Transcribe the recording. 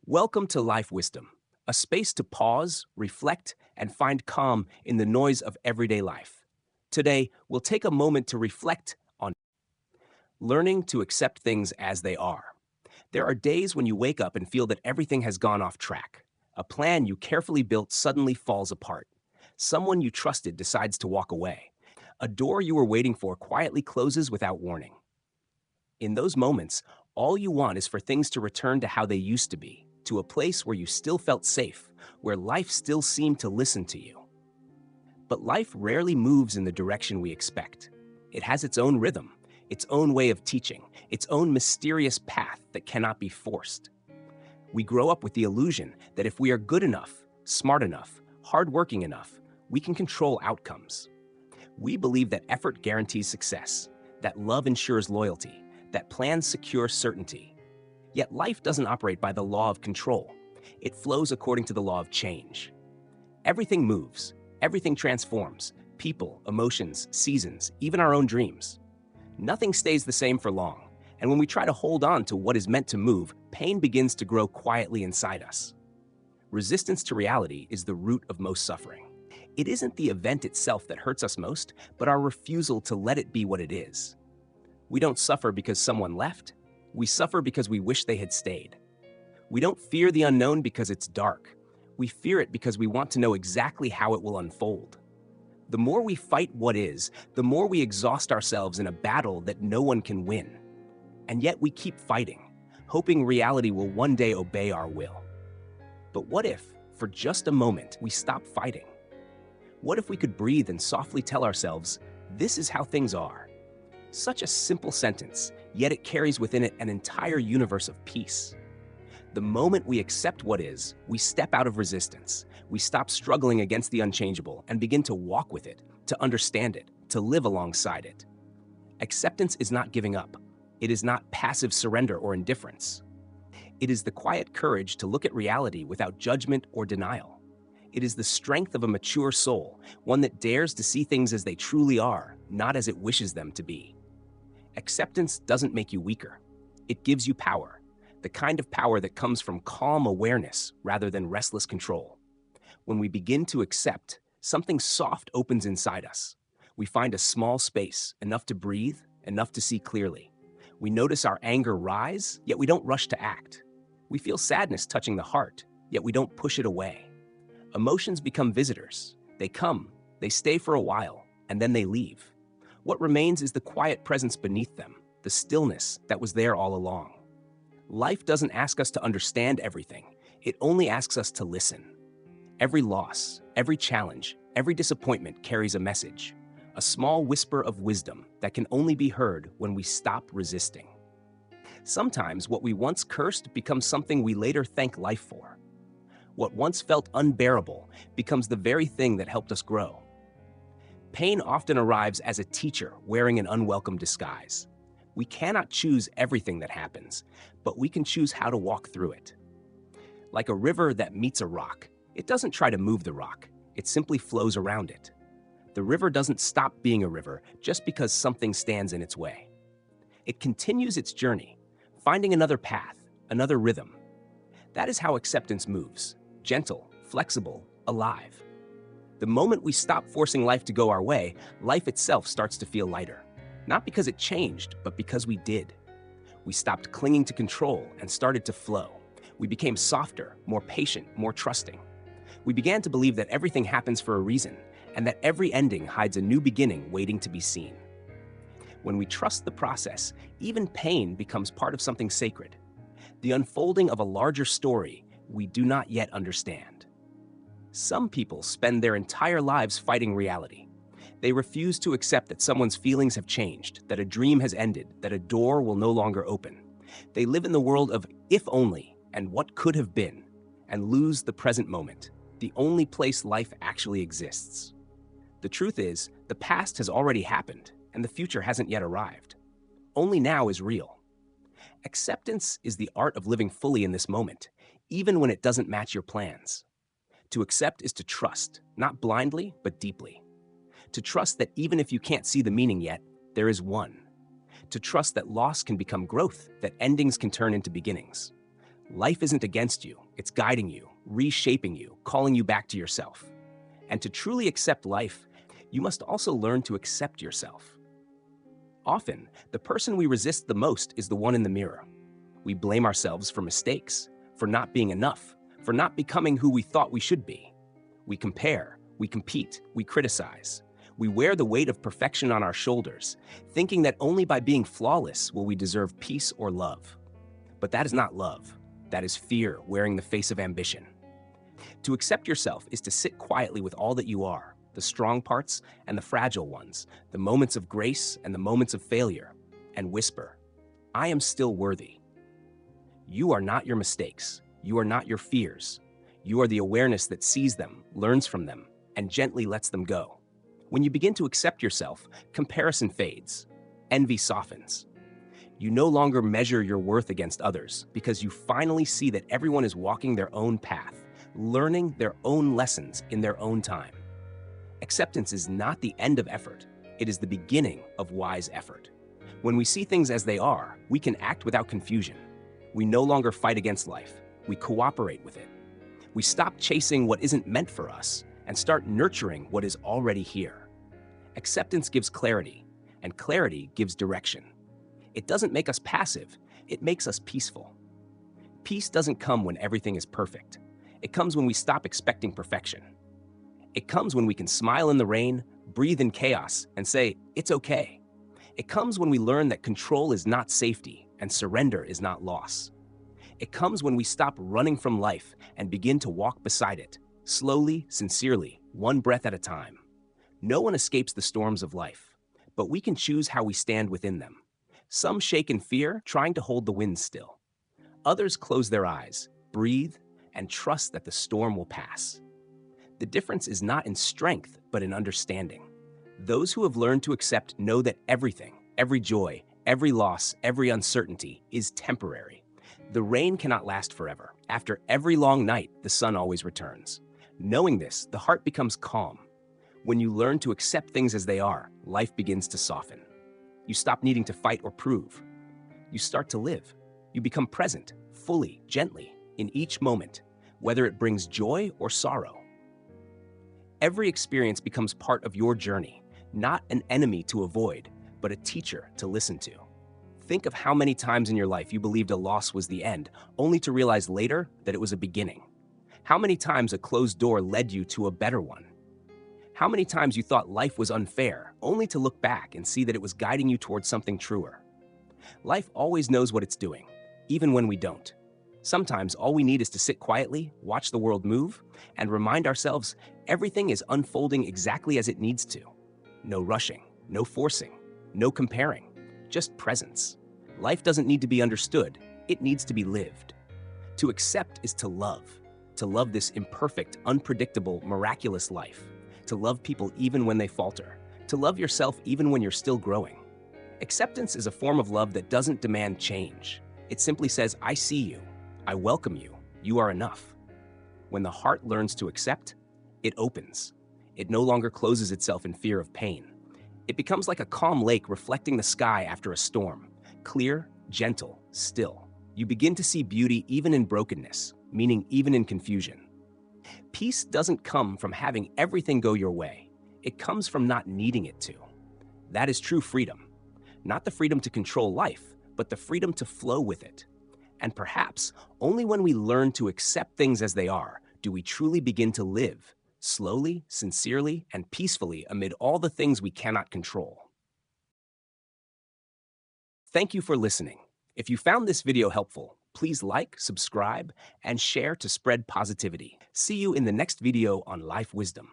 Welcome to Life Wisdom, a space to pause, reflect, and find calm in the noise of everyday life. Today, we'll take a moment to reflect on learning to accept things as they are. There are days when you wake up and feel that everything has gone off track. A plan you carefully built suddenly falls apart. Someone you trusted decides to walk away. A door you were waiting for quietly closes without warning. In those moments, all you want is for things to return to how they used to be, to a place where you still felt safe, where life still seemed to listen to you. But life rarely moves in the direction we expect. It has its own rhythm, its own way of teaching, its own mysterious path that cannot be forced. We grow up with the illusion that if we are good enough, smart enough, hardworking enough, we can control outcomes. We believe that effort guarantees success, that love ensures loyalty, that plans secure certainty. Yet life doesn't operate by the law of control. It flows according to the law of change. Everything moves, everything transforms, people, emotions, seasons, even our own dreams. Nothing stays the same for long, and when we try to hold on to what is meant to move, pain begins to grow quietly inside us. Resistance to reality is the root of most suffering. It isn't the event itself that hurts us most, but our refusal to let it be what it is. We don't suffer because someone left. We suffer because we wish they had stayed. We don't fear the unknown because it's dark. We fear it because we want to know exactly how it will unfold. The more we fight what is, the more we exhaust ourselves in a battle that no one can win. And yet we keep fighting, hoping reality will one day obey our will. But what if, for just a moment, we stop fighting? What if we could breathe and softly tell ourselves, this is how things are? Such a simple sentence, yet it carries within it an entire universe of peace. The moment we accept what is, we step out of resistance. We stop struggling against the unchangeable and begin to walk with it, to understand it, to live alongside it. Acceptance is not giving up. It is not passive surrender or indifference. It is the quiet courage to look at reality without judgment or denial. It is the strength of a mature soul, one that dares to see things as they truly are, not as it wishes them to be. Acceptance doesn't make you weaker. It gives you power, the kind of power that comes from calm awareness rather than restless control. When we begin to accept, something soft opens inside us. We find a small space, enough to breathe, enough to see clearly. We notice our anger rise, yet we don't rush to act. We feel sadness touching the heart, yet we don't push it away. Emotions become visitors. They come, they stay for a while, and then they leave. What remains is the quiet presence beneath them, the stillness that was there all along. Life doesn't ask us to understand everything. It only asks us to listen. Every loss, every challenge, every disappointment carries a message, a small whisper of wisdom that can only be heard when we stop resisting. Sometimes what we once cursed becomes something we later thank life for. What once felt unbearable becomes the very thing that helped us grow. Pain often arrives as a teacher wearing an unwelcome disguise. We cannot choose everything that happens, but we can choose how to walk through it. Like a river that meets a rock, it doesn't try to move the rock, it simply flows around it. The river doesn't stop being a river just because something stands in its way. It continues its journey, finding another path, another rhythm. That is how acceptance moves, gentle, flexible, alive. The moment we stop forcing life to go our way, life itself starts to feel lighter. Not because it changed, but because we did. We stopped clinging to control and started to flow. We became softer, more patient, more trusting. We began to believe that everything happens for a reason, and that every ending hides a new beginning waiting to be seen. When we trust the process, even pain becomes part of something sacred, the unfolding of a larger story we do not yet understand. Some people spend their entire lives fighting reality. They refuse to accept that someone's feelings have changed, that a dream has ended, that a door will no longer open. They live in the world of if only and what could have been, and lose the present moment, the only place life actually exists. The truth is, the past has already happened, and the future hasn't yet arrived. Only now is real. Acceptance is the art of living fully in this moment, even when it doesn't match your plans. To accept is to trust, not blindly, but deeply. To trust that even if you can't see the meaning yet, there is one. To trust that loss can become growth, that endings can turn into beginnings. Life isn't against you, it's guiding you, reshaping you, calling you back to yourself. And to truly accept life, you must also learn to accept yourself. Often, the person we resist the most is the one in the mirror. We blame ourselves for mistakes, for not being enough, for not becoming who we thought we should be. We compare, we compete, we criticize. We wear the weight of perfection on our shoulders, thinking that only by being flawless will we deserve peace or love. But that is not love. That is fear wearing the face of ambition. To accept yourself is to sit quietly with all that you are, the strong parts and the fragile ones, the moments of grace and the moments of failure, and whisper, I am still worthy. You are not your mistakes. You are not your fears. You are the awareness that sees them, learns from them, and gently lets them go. When you begin to accept yourself, comparison fades, envy softens. You no longer measure your worth against others because you finally see that everyone is walking their own path, learning their own lessons in their own time. Acceptance is not the end of effort. It is the beginning of wise effort. When we see things as they are, we can act without confusion. We no longer fight against life. We cooperate with it. We stop chasing what isn't meant for us and start nurturing what is already here. Acceptance gives clarity, and clarity gives direction. It doesn't make us passive, it makes us peaceful. Peace doesn't come when everything is perfect. It comes when we stop expecting perfection. It comes when we can smile in the rain, breathe in chaos, and say, it's okay. It comes when we learn that control is not safety and surrender is not loss. It comes when we stop running from life and begin to walk beside it, slowly, sincerely, one breath at a time. No one escapes the storms of life, but we can choose how we stand within them. Some shake in fear, trying to hold the wind still. Others close their eyes, breathe, and trust that the storm will pass. The difference is not in strength, but in understanding. Those who have learned to accept know that everything, every joy, every loss, every uncertainty is temporary. The rain cannot last forever. After every long night, the sun always returns. Knowing this, the heart becomes calm. When you learn to accept things as they are, life begins to soften. You stop needing to fight or prove. You start to live. You become present, fully, gently, in each moment, whether it brings joy or sorrow. Every experience becomes part of your journey, not an enemy to avoid, but a teacher to listen to. Think of how many times in your life you believed a loss was the end, only to realize later that it was a beginning. How many times a closed door led you to a better one? How many times you thought life was unfair, only to look back and see that it was guiding you towards something truer? Life always knows what it's doing, even when we don't. Sometimes all we need is to sit quietly, watch the world move, and remind ourselves everything is unfolding exactly as it needs to. No rushing, no forcing, no comparing, just presence. Life doesn't need to be understood, it needs to be lived. To accept is to love this imperfect, unpredictable, miraculous life. To love people even when they falter, to love yourself even when you're still growing. Acceptance is a form of love that doesn't demand change. It simply says, I see you, I welcome you, you are enough. When the heart learns to accept, it opens. It no longer closes itself in fear of pain. It becomes like a calm lake reflecting the sky after a storm, clear, gentle, still. You begin to see beauty even in brokenness, meaning even in confusion. Peace doesn't come from having everything go your way. It comes from not needing it to. That is true freedom. Not the freedom to control life, but the freedom to flow with it. And perhaps only when we learn to accept things as they are do we truly begin to live, slowly, sincerely, and peacefully amid all the things we cannot control. Thank you for listening. If you found this video helpful, please like, subscribe, and share to spread positivity. See you in the next video on Life Wisdom.